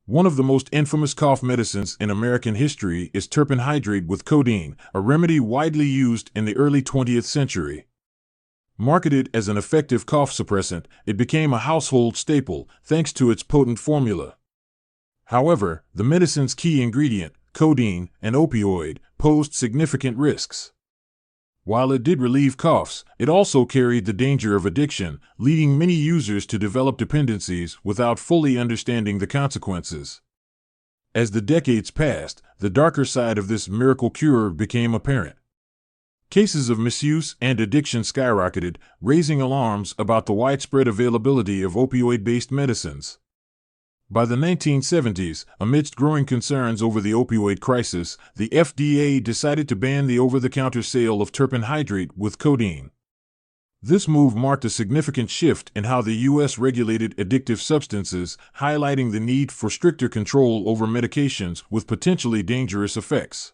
One of the most infamous cough medicines in American history is Terpin Hydrate with codeine, a remedy widely used in the early 20th century. Marketed as an effective cough suppressant, it became a household staple thanks to its potent formula. However, the medicine's key ingredient, codeine, an opioid, posed significant risks. While it did relieve coughs, it also carried the danger of addiction, leading many users to develop dependencies without fully understanding the consequences. As the decades passed, the darker side of this miracle cure became apparent. Cases of misuse and addiction skyrocketed, raising alarms about the widespread availability of opioid-based medicines. By the 1970s, amidst growing concerns over the opioid crisis, the FDA decided to ban the over-the-counter sale of Terpin Hydrate with codeine. This move marked a significant shift in how the U.S. regulated addictive substances, highlighting the need for stricter control over medications with potentially dangerous effects.